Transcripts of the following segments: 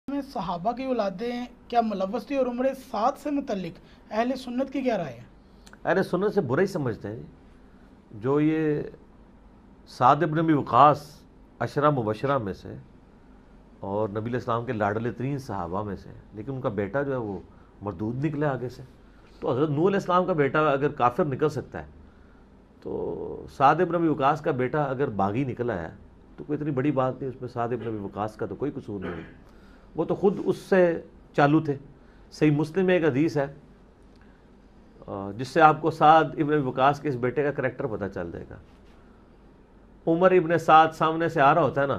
میں صحابہ کی اولادیں کیا ملوث تھی، اور عمر سعد سے متعلق اہل سنت کی کیا رائے ہے؟ اہل سنت سے برا ہی سمجھتے ہیں جو یہ سعد ابن ابی وقاص عشرہ مبشرہ میں سے اور نبی علیہ السلام کے لاڈلے ترین صحابہ میں سے، لیکن ان کا بیٹا جو ہے وہ مردود نکلے آگے سے. تو حضرت نوح علیہ السلام کا بیٹا اگر کافر نکل سکتا ہے تو سعد ابن ابی وقاص کا بیٹا اگر باغی نکلا ہے تو کوئی اتنی بڑی بات نہیں اس میں. سعد ابن ابی وقاص کا تو کوئی قصور نہیں، وہ تو خود اس سے چالو تھے. صحیح مسلم میں ایک حدیث ہے جس سے آپ کو سعد ابن ابی وقاص کے اس بیٹے کا کریکٹر پتہ چل جائے گا. عمر ابن سعد سامنے سے آ رہا ہوتا ہے نا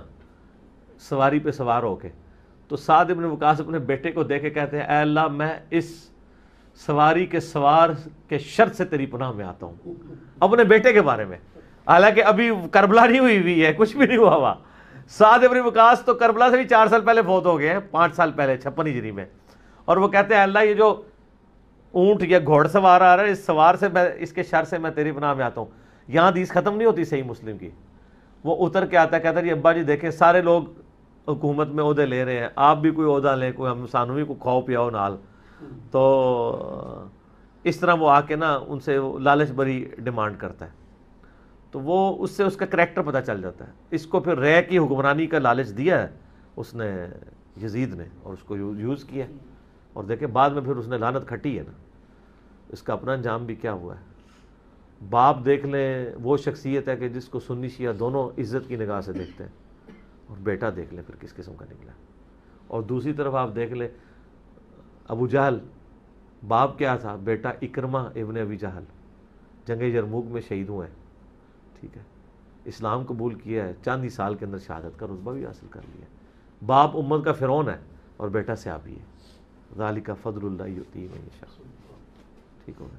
سواری پہ سوار ہو کے، تو سعد ابن وقاص اپنے بیٹے کو دیکھ کے کہتے ہیں اے اللہ میں اس سواری کے سوار کے شر سے تیری پناہ میں آتا ہوں. اپنے بیٹے کے بارے میں، حالانکہ ابھی کربلا نہیں ہوئی ہے، کچھ بھی نہیں ہوا ہوا. سعد ابن وقاص تو کربلا سے بھی 4 سال پہلے فوت ہو گئے ہیں، 5 سال پہلے 56 ہجری میں. اور وہ کہتے ہیں اللہ یہ جو اونٹ یا گھوڑ سوار آ رہا ہے اس سوار سے میں اس کے شر سے میں تیری پناہ میں آتا ہوں. یہاں حدیث ختم نہیں ہوتی صحیح مسلم کی. وہ اتر کے آتا ہے کہتا ہے جی ابا جی دیکھیں سارے لوگ حکومت میں عہدے لے رہے ہیں، آپ بھی کوئی عہدہ لیں، کوئی ہم سانو بھی کوئی کھاؤ پیاؤ نال. تو اس طرح وہ آ کے نا ان سے لالچ بری ڈیمانڈ کرتا ہے. تو وہ اس سے اس کا کریکٹر پتہ چل جاتا ہے. اس کو پھر رے کی حکمرانی کا لالچ دیا ہے اس نے یزید نے، اور اس کو یوز کیا. اور دیکھیں بعد میں پھر اس نے لعنت کھٹی ہے نا، اس کا اپنا انجام بھی کیا ہوا ہے. باپ دیکھ لیں وہ شخصیت ہے کہ جس کو سنی شیعہ دونوں عزت کی نگاہ سے دیکھتے ہیں، اور بیٹا دیکھ لیں پھر کس قسم کا نکلا. اور دوسری طرف آپ دیکھ لیں ابو جہل، باپ کیا تھا، بیٹا اکرمہ ابن ابی جہل جنگ یرموک میں شہید ہوئے ہیں. ٹھیک ہے، اسلام قبول کیا ہے، چند ہی سال کے اندر شہادت کا رتبہ بھی حاصل کر لیا. باپ امت کا فرعون ہے اور بیٹا صحابی ہے. ذالک فضل اللہ یؤتیہ من یشاء. ٹھیک ہو گیا.